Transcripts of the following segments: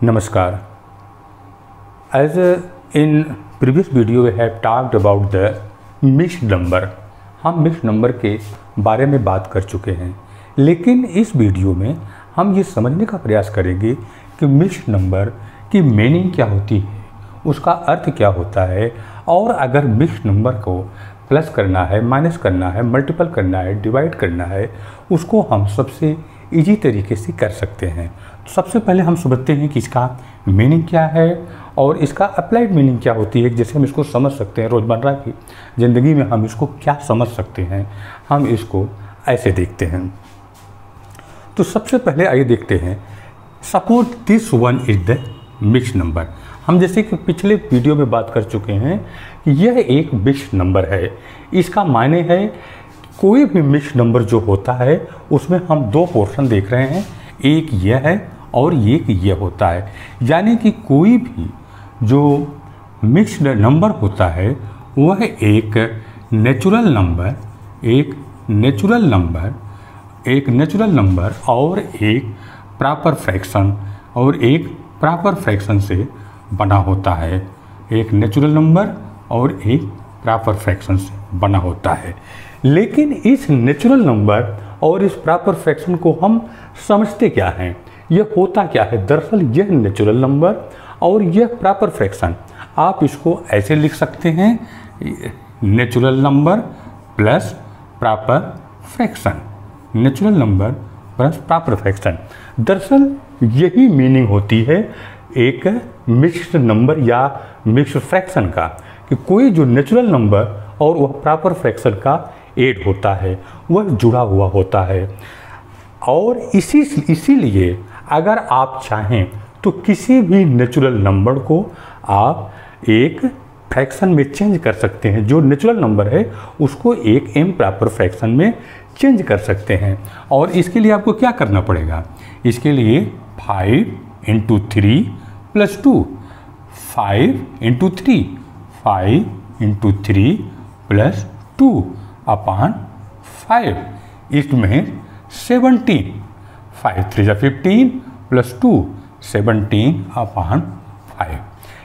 Namaskar. As in previous video we have talked about the mixed number. हम mixed number के बारे में बात कर चुके हैं, लेकिन इस वीडियो में हम ये समझने का प्रयास करेंगे कि मिक्स्ड नंबर की मीनिंग क्या होती है, उसका अर्थ क्या होता है, और अगर मिक्स्ड नंबर को प्लस करना है, माइनस करना है, मल्टीपल करना है, डिवाइड करना है, उसको हम सबसे इजी तरीके से कर सकते हैं। तो सबसे पहले हम समझते हैं कि इसका मीनिंग क्या है और इसका अप्लाइड मीनिंग क्या होती है, जैसे हम इसको समझ सकते हैं रोज़मर्रा की ज़िंदगी में हम इसको क्या समझ सकते हैं। हम इसको ऐसे देखते हैं। तो सबसे पहले आइए देखते हैं, suppose this one is the mixed number. हम जैसे कि पिछले वीडियो में बात कर चुके हैं कि यह एक मिक्स्ड नंबर है। इसका मायने है कोई भी मिक्स्ड नंबर जो होता है उसमें हम दो पोर्शन देख रहे हैं, एक यह है और एक यह होता है। यानी कि कोई भी जो मिक्स्ड नंबर होता है वह एक नेचुरल नंबर और एक प्रॉपर फ्रैक्शन से बना होता है। एक नेचुरल नंबर और एक प्रॉपर फ्रैक्शन से बना होता है। लेकिन इस नेचुरल नंबर और इस प्रॉपर फ्रैक्शन को हम समझते क्या हैं, यह होता क्या है। दरअसल यह नेचुरल नंबर और यह प्रॉपर फ्रैक्शन, आप इसको ऐसे लिख सकते हैं, natural number plus proper fraction, natural number plus proper fraction. दरअसल यही मीनिंग होती है एक मिक्स्ड नंबर या मिक्स्ड फ्रैक्शन का, कि कोई जो नेचुरल नंबर और वह प्रॉपर फ्रैक्शन का एड होता है, वह जुड़ा हुआ होता है। और इसीलिए अगर आप चाहें तो किसी भी नेचुरल नंबर को आप एक फ्रैक्शन में चेंज कर सकते हैं। जो नेचुरल नंबर है उसको एक इम्प्रॉपर फ्रैक्शन में चेंज कर सकते हैं। और इसके लिए आपको क्या करना पड़ेगा, इसके लिए 5 × 3 + 2, 5 × 3 + 2/5, इसमें 17, 5 × 3 = 15 + 2 17/5।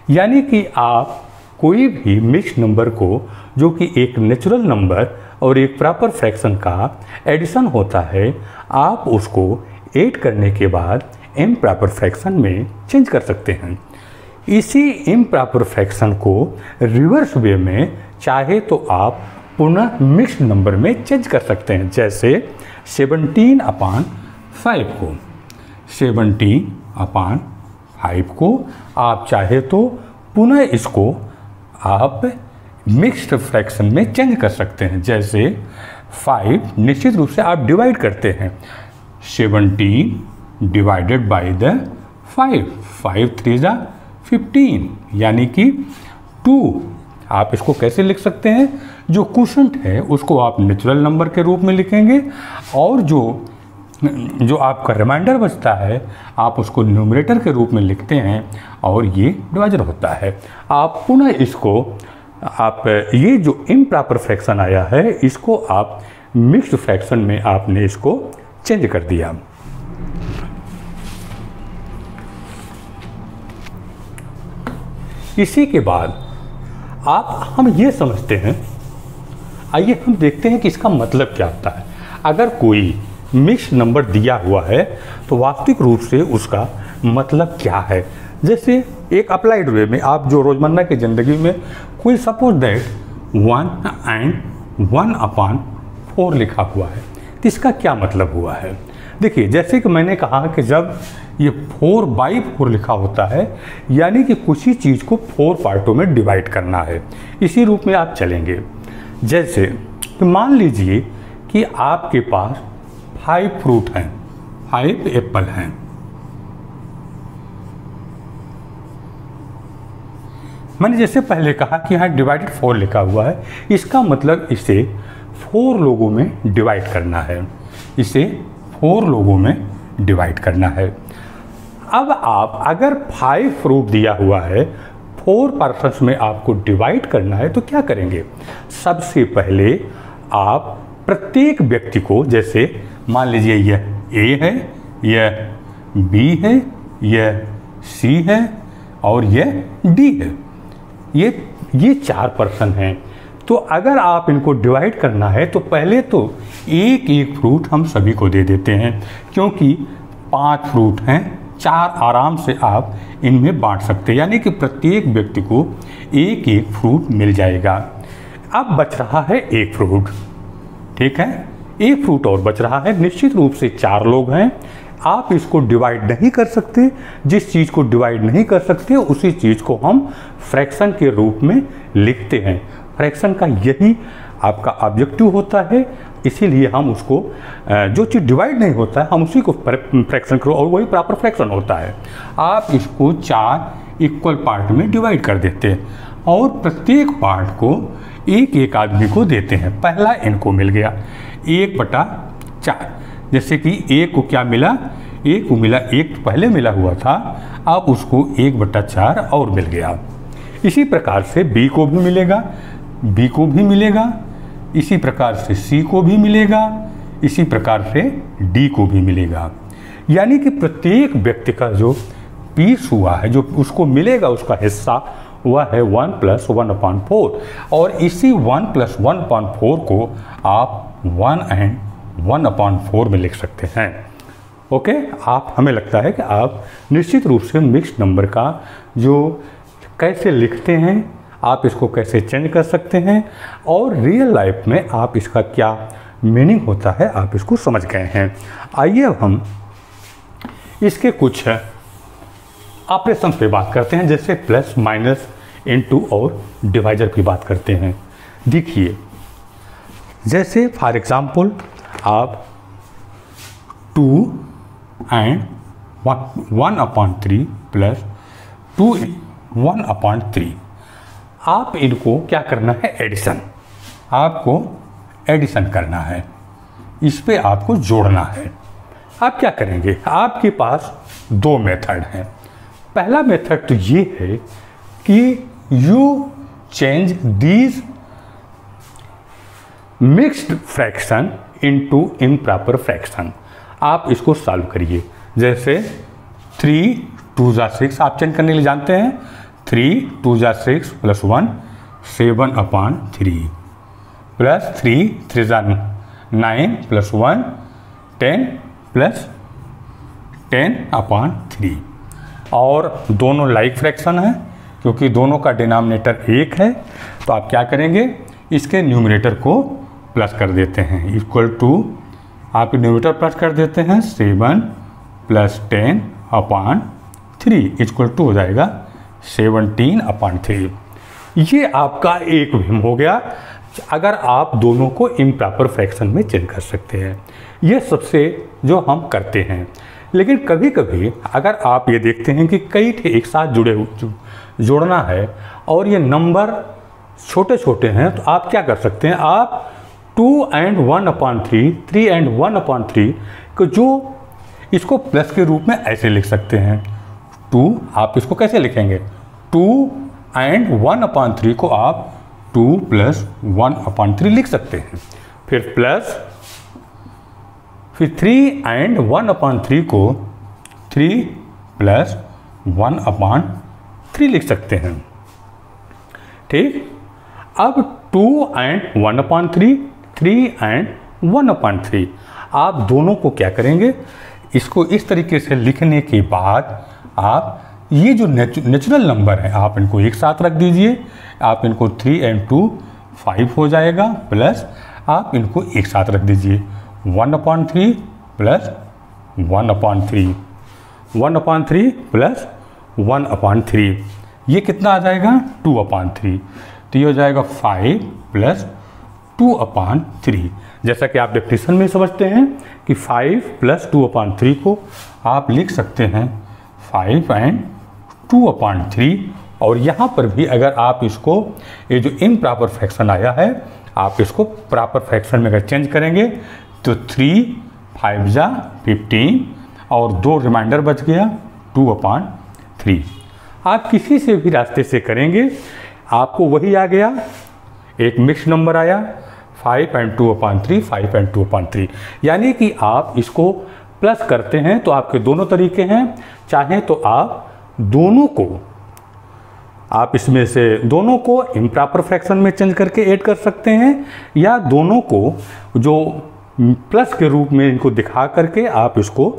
यानी कि आप कोई भी मिक्स्ड नंबर को, जो कि एक नेचुरल नंबर और एक प्रॉपर फ्रैक्शन का एडिशन होता है, आप उसको ऐड करने के बाद इम्प्रॉपर फ्रैक्शन में चेंज कर सकते हैं। इसी इम्प्रॉपर फ्रैक्शन को रिवर्स वे में चाहे तो आप पुनः मिक्स्ड नंबर में चेंज कर सकते हैं। जैसे 17/5 को आप चाहे तो पुनः इसको आप मिक्स्ड फ्रैक्शन में चेंज कर सकते हैं। जैसे 5 निश्चित रूप से आप डिवाइड करते हैं, 17 / 5, 5 × 3 = 15, यानी कि 2। आप इसको कैसे लिख सकते हैं, जो क्वोशंट है उसको आप नेचुरल नंबर के रूप में लिखेंगे और जो आपका रिमाइंडर बचता है आप उसको न्यूमरेटर के रूप में लिखते हैं और ये डिवाइजर होता है। आप पुनः इसको ये जो इम्प्रॉपर फ्रैक्शन आया है इसको आप मिक्स्ड फ्रैक्शन में आपने इसको चेंज कर दिया। इसी के बाद हम ये समझते हैं, आइए हम देखते हैं कि इसका मतलब क्या होता है। अगर कोई मिक्स्ड नंबर दिया हुआ है तो वास्तविक रूप से उसका मतलब क्या है। जैसे एक अप्लाइड वे में आप जो रोज़मर्रा की ज़िंदगी में कोई सपोज दैट 1 & 1/4 लिखा हुआ है, तो इसका क्या मतलब हुआ है। देखिए, जैसे कि मैंने कहा कि जब ये 4/4 लिखा होता है, यानी कि किसी चीज़ को 4 पार्टों में डिवाइड करना है। इसी रूप में आप चलेंगे। जैसे तो मान लीजिए कि आपके पास 5 फ्रूट हैं, 5 एप्पल हैं। मैंने जैसे पहले कहा कि यहाँ डिवाइडेड 4 लिखा हुआ है, इसका मतलब इसे 4 लोगों में डिवाइड करना है, इसे 4 लोगों में डिवाइड करना है। अब आप अगर 5 फ्रूट दिया हुआ है, 4 पर्सन्स में आपको डिवाइड करना है, तो क्या करेंगे। सबसे पहले आप प्रत्येक व्यक्ति को, जैसे मान लीजिए यह ए है, यह बी है, यह सी है और ये डी है। ये 4 पर्सन हैं। तो अगर आप इनको डिवाइड करना है तो पहले तो एक एक फ्रूट हम सभी को दे देते हैं, क्योंकि 5 फ्रूट हैं, 4 आराम से आप इनमें बांट सकते हैं, यानी कि प्रत्येक व्यक्ति को एक एक फ्रूट मिल जाएगा। अब बच रहा है एक फ्रूट, ठीक है, एक फ्रूट और बच रहा है। निश्चित रूप से 4 लोग हैं, आप इसको डिवाइड नहीं कर सकते। जिस चीज़ को डिवाइड नहीं कर सकते उसी चीज़ को हम फ्रैक्शन के रूप में लिखते हैं। फ्रैक्शन का यही आपका ऑब्जेक्टिव होता है, इसीलिए हम उसको जो चीज़ डिवाइड नहीं होता है हम उसी को फ्रैक्शन करो, और वही प्रॉपर फ्रैक्शन होता है। आप इसको 4 इक्वल पार्ट में डिवाइड कर देते हैं और प्रत्येक पार्ट को एक एक आदमी को देते हैं। पहला इनको मिल गया 1/4, जैसे कि ए को क्या मिला, ए को मिला 1 पहले मिला हुआ था, अब उसको 1/4 और मिल गया। इसी प्रकार से बी को भी मिलेगा, बी को भी मिलेगा, इसी प्रकार से सी को भी मिलेगा, इसी प्रकार से डी को भी मिलेगा। यानी कि प्रत्येक व्यक्ति का जो पीस हुआ है, जो उसको मिलेगा उसका हिस्सा, वह है 1 + 1/4। और इसी 1 + 1/4 को आप 1 and 1/4 में लिख सकते हैं। ओके, आप हमें लगता है कि आप निश्चित रूप से मिक्स्ड नंबर का जो कैसे लिखते हैं, आप इसको कैसे चेंज कर सकते हैं, और रियल लाइफ में आप इसका क्या मीनिंग होता है आप इसको समझ गए हैं। आइए अब हम इसके कुछ ऑपरेशन पे बात करते हैं, जैसे प्लस, माइनस, इनटू और डिवाइजर की बात करते हैं। देखिए, जैसे फॉर एग्जांपल आप 2 and 1/3 प्लस 2 1/3, आप इनको क्या करना है, एडिशन, आपको एडिशन करना है, इस पे आपको जोड़ना है। आप क्या करेंगे, आपके पास 2 मेथड हैं। पहला मेथड तो ये है कि you change these mixed fraction into improper fraction. आप इसको सॉल्व करिए। जैसे 3 2 जा 6 आप चेंज करने के लिए जानते हैं, 3 2 जा 6 + 1 7/3 प्लस 3 3 जा 9 + 1 10 + 10/3। और दोनों लाइक फ्रैक्शन है, क्योंकि दोनों का डिनोमिनेटर 1 है, तो आप क्या करेंगे, इसके न्यूमरेटर को प्लस कर देते हैं, इक्वल टू आप न्यूमरेटर प्लस कर देते हैं 7 + 10/3 इक्वल टू हो जाएगा 17/3। ये आपका एक भिन्न हो गया। अगर आप दोनों को इम्प्रॉपर फ्रैक्शन में चेंज कर सकते हैं, ये सबसे जो हम करते हैं। लेकिन कभी कभी अगर आप ये देखते हैं कि कई थे एक साथ जोड़ना है और ये नंबर छोटे छोटे हैं, तो आप क्या कर सकते हैं, आप 2 and 1/3 3 and 1/3 को जो इसको प्लस के रूप में ऐसे लिख सकते हैं। 2 आप इसको कैसे लिखेंगे, 2 and 1/3 को आप 2 + 1/3 लिख सकते हैं। फिर प्लस, फिर 3 and 1/3 को 3 + 1/3 लिख सकते हैं। ठीक, अब 2 and 1/3 3 and 1/3 आप दोनों को क्या करेंगे, इसको इस तरीके से लिखने के बाद आप ये जो नेचुरल नंबर है आप इनको एक साथ रख दीजिए। आप इनको 3 and 2 5 हो जाएगा, प्लस आप इनको एक साथ रख दीजिए 1/3 + 1/3 1/3 + 1/3, ये कितना आ जाएगा 2/3। तो ये हो जाएगा 5 + 2/3। जैसा कि आप डेफिनेशन में समझते हैं कि 5 + 2/3 को आप लिख सकते हैं 5 and 2/3। और यहाँ पर भी अगर आप इसको, ये जो इम्प्रॉपर फ्रैक्शन आया है, आप इसको प्रॉपर फ्रैक्शन में अगर चेंज करेंगे तो 3 5 जा 15 और 2 रिमाइंडर बच गया 2/3। आप किसी से भी रास्ते से करेंगे आपको वही आ गया, एक मिक्स नंबर आया 5 and 2/3 5 and 2/3। यानी कि आप इसको प्लस करते हैं तो आपके दोनों तरीके हैं। चाहें तो आप दोनों को आप इसमें से दोनों को इम्प्रॉपर फ्रैक्शन में चेंज करके ऐड कर सकते हैं, या दोनों को जो प्लस के रूप में इनको दिखा करके आप इसको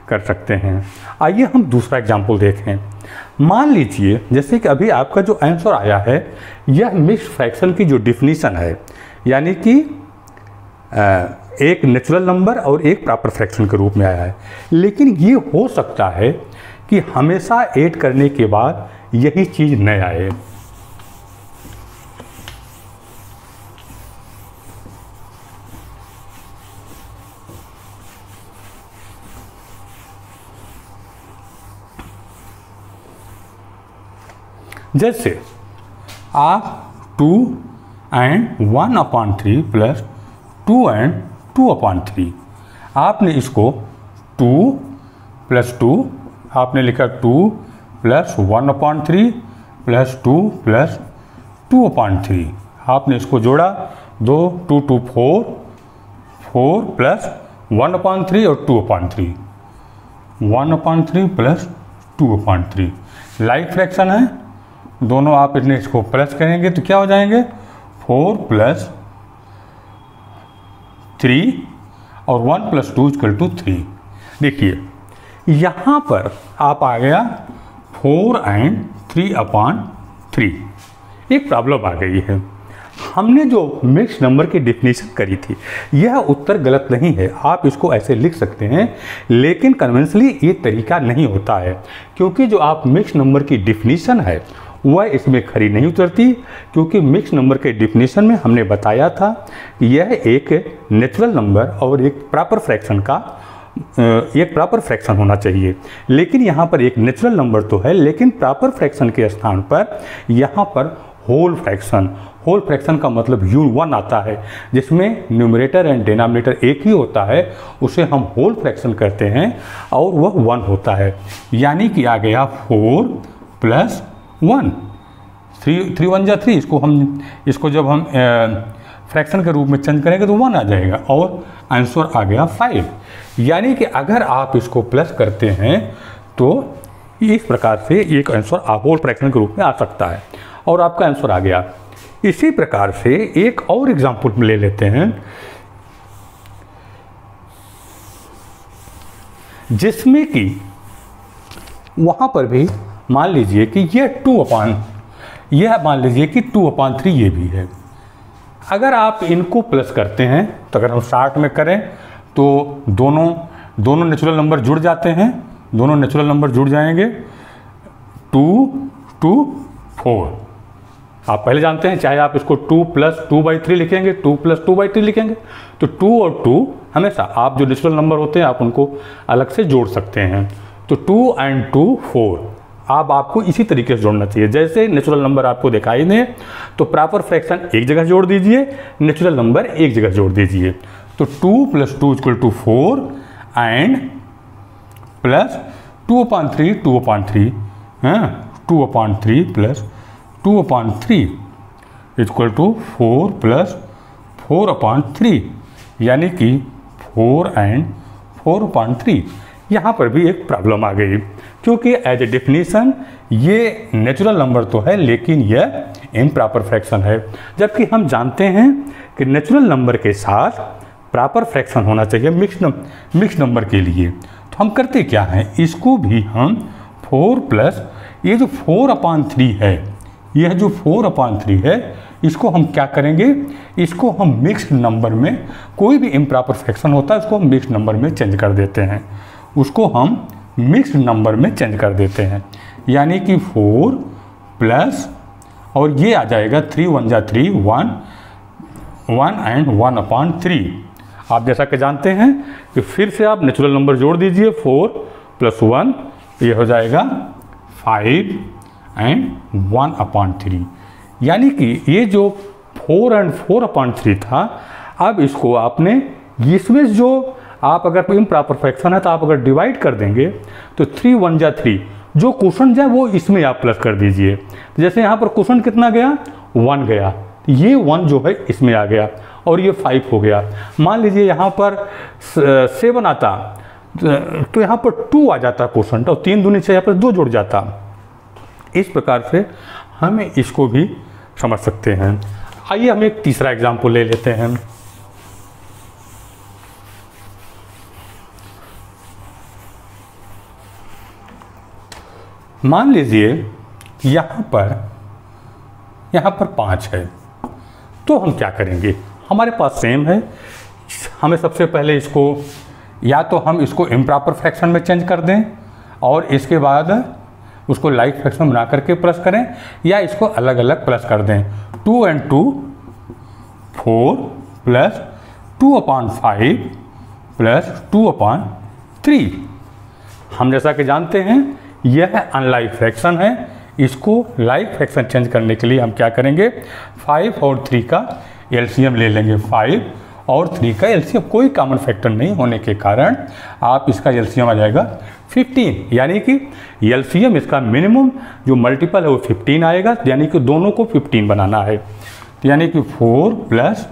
कर सकते हैं। आइए हम दूसरा एग्जाम्पल देखें। मान लीजिए जैसे कि अभी आपका जो आंसर आया है यह मिक्स्ड फ्रैक्शन की जो डिफिनीशन है, यानी कि एक नेचुरल नंबर और एक प्रॉपर फ्रैक्शन के रूप में आया है, लेकिन ये हो सकता है कि हमेशा ऐड करने के बाद यही चीज़ न आए। जैसे आप 2 एंड 1/3 प्लस 2 एंड 2/3, आपने इसको 2 प्लस 2 आपने लिखा 2 प्लस 1/3 प्लस 2 प्लस 2/3, आपने इसको जोड़ा 2 2 2 4 4 प्लस 1/3 और 2/3 1/3 प्लस 2/3 लाइक फ्रैक्शन है, दोनों आप इसको प्लस करेंगे तो क्या हो जाएंगे 4 प्लस 3 और 1 प्लस 2 इक्वल टू 3। देखिए यहाँ पर आप आ गया 4 एंड 3/3, एक प्रॉब्लम आ गई है। हमने जो मिक्स्ड नंबर की डिफिनीशन करी थी यह उत्तर गलत नहीं है, आप इसको ऐसे लिख सकते हैं, लेकिन कन्वेंशनली ये तरीका नहीं होता है, क्योंकि जो आप मिक्स्ड नंबर की डिफिनीशन है वह इसमें खरी नहीं उतरती, क्योंकि मिक्स्ड नंबर के डिफिनीशन में हमने बताया था कि यह एक नेचुरल नंबर और एक प्रॉपर फ्रैक्शन का एक प्रॉपर फ्रैक्शन होना चाहिए, लेकिन यहाँ पर एक नेचुरल नंबर तो है, लेकिन प्रॉपर फ्रैक्शन के स्थान पर यहाँ पर होल फ्रैक्शन का मतलब U1 आता है, जिसमें न्यूमरेटर एंड डिनोमिनेटर एक ही होता है, उसे हम होल फ्रैक्शन करते हैं और वह 1 होता है, यानी कि आ गया 4 प्लस 1 3 1 जा 3, इसको जब हम फ्रैक्शन के रूप में चेंज करेंगे तो 1 आ जाएगा और आंसर आ गया 5। यानी कि अगर आप इसको प्लस करते हैं तो इस प्रकार से एक आंसर होल फ्रैक्शन के रूप में आ सकता है और आपका आंसर आ गया। इसी प्रकार से एक और एग्जांपल ले लेते हैं, जिसमें कि वहाँ पर भी मान लीजिए कि यह मान लीजिए कि 2/3 ये भी है। अगर आप इनको प्लस करते हैं तो अगर हम स्टार्ट में करें तो दोनों नेचुरल नंबर जुड़ जाते हैं, दोनों नेचुरल नंबर जुड़ जाएंगे 2 2 4। आप पहले जानते हैं, चाहे आप इसको 2 प्लस 2/3 लिखेंगे, 2 प्लस 2/3 लिखेंगे, तो 2 और 2 हमेशा आप जो नेचुरल नंबर होते हैं आप उनको अलग से जोड़ सकते हैं। तो 2 एंड 2 4, आपको इसी तरीके से जोड़ना चाहिए। जैसे नेचुरल नंबर आपको दिखाई दे तो प्रॉपर फ्रैक्शन एक जगह जोड़ दीजिए, नेचुरल नंबर एक जगह जोड़ दीजिए। तो 2 plus 2 equal to 4 and plus 2/3 2/3 2/3 plus 2/3 equal to 4 plus 4/3, यानी कि 4 एंड 4/3। यहाँ पर भी एक प्रॉब्लम आ गई, क्योंकि एज ए डिफिनीशन ये नेचुरल नंबर तो है लेकिन यह इम्प्रॉपर फ्रैक्शन है, जबकि हम जानते हैं कि नेचुरल नंबर के साथ प्रॉपर फ्रैक्शन होना चाहिए मिक्स्ड नंबर के लिए। तो हम करते क्या हैं, इसको भी हम 4 प्लस ये जो 4/3 है, यह जो 4/3 है, इसको हम क्या करेंगे, इसको हम मिक्स्ड नंबर में, कोई भी इम्प्रॉपर फ्रैक्शन होता है उसको हम मिक्स्ड नंबर में चेंज कर देते हैं, उसको हम मिक्स्ड नंबर में चेंज कर देते हैं, यानी कि 4 प्लस और ये आ जाएगा 3 1 जा 3 1 एंड 1/3। आप जैसा कि जानते हैं कि फिर से आप नेचुरल नंबर जोड़ दीजिए, 4 प्लस 1 ये हो जाएगा 5 एंड 1/3, यानी कि ये जो 4 एंड 4/3 था, अब इसको आपने इसमें जो आप अगर इम्प्रॉपर फ्रैक्शन है तो आप अगर डिवाइड कर देंगे तो 3 1 जा 3, जो क्वेश्चन जाए वो इसमें आप प्लस कर दीजिए। जैसे यहाँ पर क्वेश्चन कितना गया, 1 गया, ये 1 जो है इसमें आ गया और ये 5 हो गया। मान लीजिए यहाँ पर 7 आता तो यहाँ पर 2 आ जाता क्वेश्चन, तो 3 दूनी 6 यहाँ पर 2 जुड़ जाता, इस प्रकार से हम इसको भी समझ सकते हैं। आइए हम एक तीसरा एग्जाम्पल ले लेते हैं। मान लीजिए यहाँ पर 5 है, तो हम क्या करेंगे, हमारे पास सेम है। हमें सबसे पहले इसको या तो हम इसको इम्प्रॉपर फ्रैक्शन में चेंज कर दें और इसके बाद उसको लाइक फ्रैक्शन बना करके प्लस करें, या इसको अलग अलग प्लस कर दें। 2 and 2 4 प्लस 2/5 प्लस 2/3। हम जैसा कि जानते हैं यह अनलाइक फ्रैक्शन है। इसको लाइक फ्रैक्शन चेंज करने के लिए हम क्या करेंगे, 5 और 3 का एलसीएम ले लेंगे। 5 और 3 का एलसीएम कोई कॉमन फैक्टर नहीं होने के कारण आप इसका एलसीएम आ जाएगा 15, यानी कि एलसीएम इसका मिनिमम जो मल्टीपल है वो 15 आएगा, यानी कि दोनों को 15 बनाना है। तो यानी कि 4 प्लस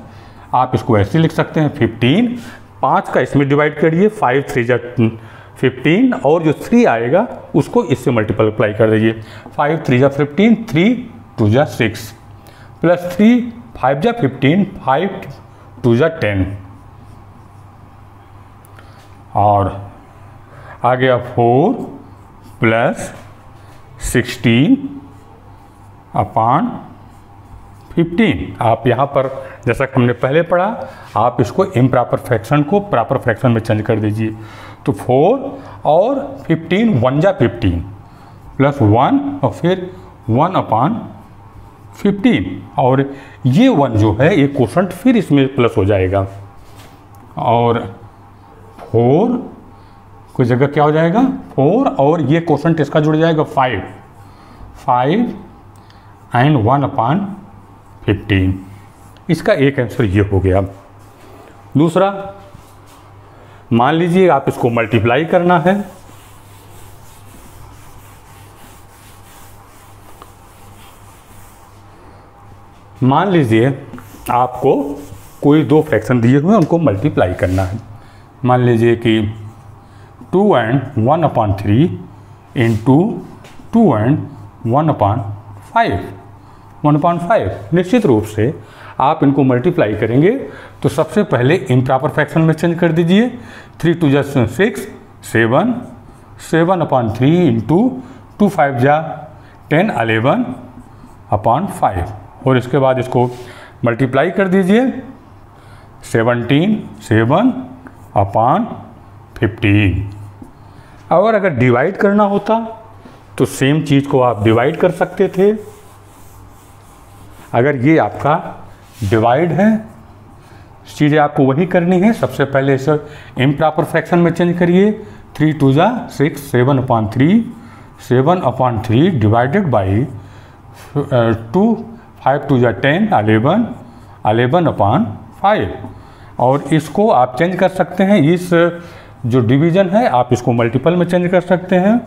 आप इसको ऐसे लिख सकते हैं 15, 5 का इसमें डिवाइड करिए, 5 3 15 और जो 3 आएगा उसको इससे मल्टीप्लाई कर दीजिए। 5 3 15, 3 2 6 प्लस 3 5 15, 5 2 10 और आ गया 4 प्लस 16/15। आप यहाँ पर जैसा कि हमने पहले पढ़ा, आप इसको इम्प्रॉपर फ्रैक्शन को प्रॉपर फ्रैक्शन में चेंज कर दीजिए। तो 4 और 15 1 15 प्लस 1 और फिर 1/15 और ये 1 जो है ये कोशंट फिर इसमें प्लस हो जाएगा और 4 कोई जगह क्या हो जाएगा 4 और ये कोशंट इसका जुड़ जाएगा 5 एंड 1/15। इसका एक आंसर ये हो गया। दूसरा, मान लीजिए आप इसको मल्टीप्लाई करना है। मान लीजिए आपको कोई 2 फ्रैक्शन दिए हुए हैं, उनको मल्टीप्लाई करना है। मान लीजिए कि 2 and 1/3 इंटू 2 and 1/5 निश्चित रूप से आप इनको मल्टीप्लाई करेंगे तो सबसे पहले इम्प्रॉपर फ्रैक्शन में चेंज कर दीजिए। 3 2 6 7 7/3 इंटू 2 5 10 11/5 और इसके बाद इसको मल्टीप्लाई कर दीजिए 17 7/15। और अगर डिवाइड करना होता तो सेम चीज़ को आप डिवाइड कर सकते थे। अगर ये आपका डिवाइड है, चीज़ें आपको वही करनी है। सबसे पहले इसे इम्प्रॉपर फ्रैक्शन में चेंज करिए। 3 2 6 7/3 डिवाइडेड बाई 2 5 2 10 11/5 और इसको आप चेंज कर सकते हैं। इस जो डिवीज़न है आप इसको मल्टीपल में चेंज कर सकते हैं।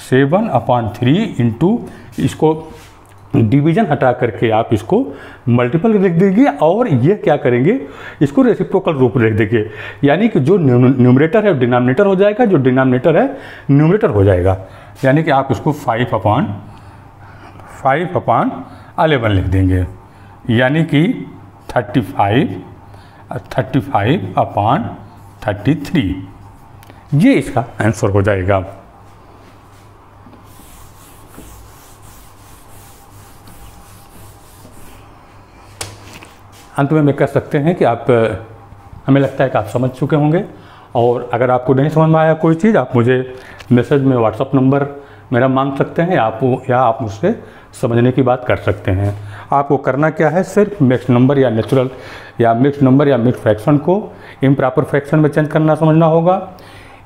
7/3 इंटू इसको डिवीज़न हटा करके आप इसको मल्टीपल लिख देंगे और ये क्या करेंगे, इसको रेसिप्रोकल रूप लिख देंगे, यानी कि जो न्यूमरेटर है डिनोमिनेटर हो जाएगा, जो डिनोमिनेटर है न्यूमरेटर हो जाएगा। यानी कि आप इसको 5/11 लिख देंगे, यानी कि 35/33 ये इसका आंसर हो जाएगा। अंत में कह सकते हैं कि आप, हमें लगता है कि आप समझ चुके होंगे और अगर आपको नहीं समझ में आया कोई चीज़, आप मुझे मैसेज में व्हाट्सअप नंबर मेरा मांग सकते हैं या आप मुझसे समझने की बात कर सकते हैं। आपको करना क्या है, सिर्फ मिक्स नंबर या नेचुरल या मिक्स नंबर या मिक्स फ्रैक्शन को इम्प्रॉपर फ्रैक्शन में चेंज करना समझना होगा।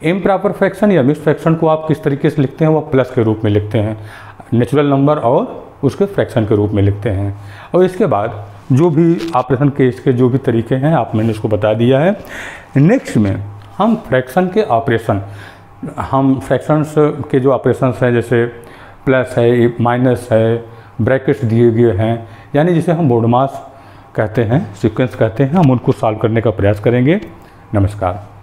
इम्प्रॉपर फ्रैक्शन या मिक्स फ्रैक्शन को आप किस तरीके से लिखते हैं, वो प्लस के रूप में लिखते हैं, नेचुरल नंबर और उसके फ्रैक्शन के रूप में लिखते हैं। और इसके बाद जो भी ऑपरेशन के इसके जो भी तरीके हैं आप मैंने इसको बता दिया है। नेक्स्ट में हम फ्रैक्शन के ऑपरेशन, हम फ्रैक्शंस के जो ऑपरेशंस हैं जैसे प्लस है, माइनस है, ब्रैकेट्स दिए गए हैं, यानी जिसे हम बोर्ड मास कहते हैं, सीक्वेंस कहते हैं, हम उनको सॉल्व करने का प्रयास करेंगे। नमस्कार।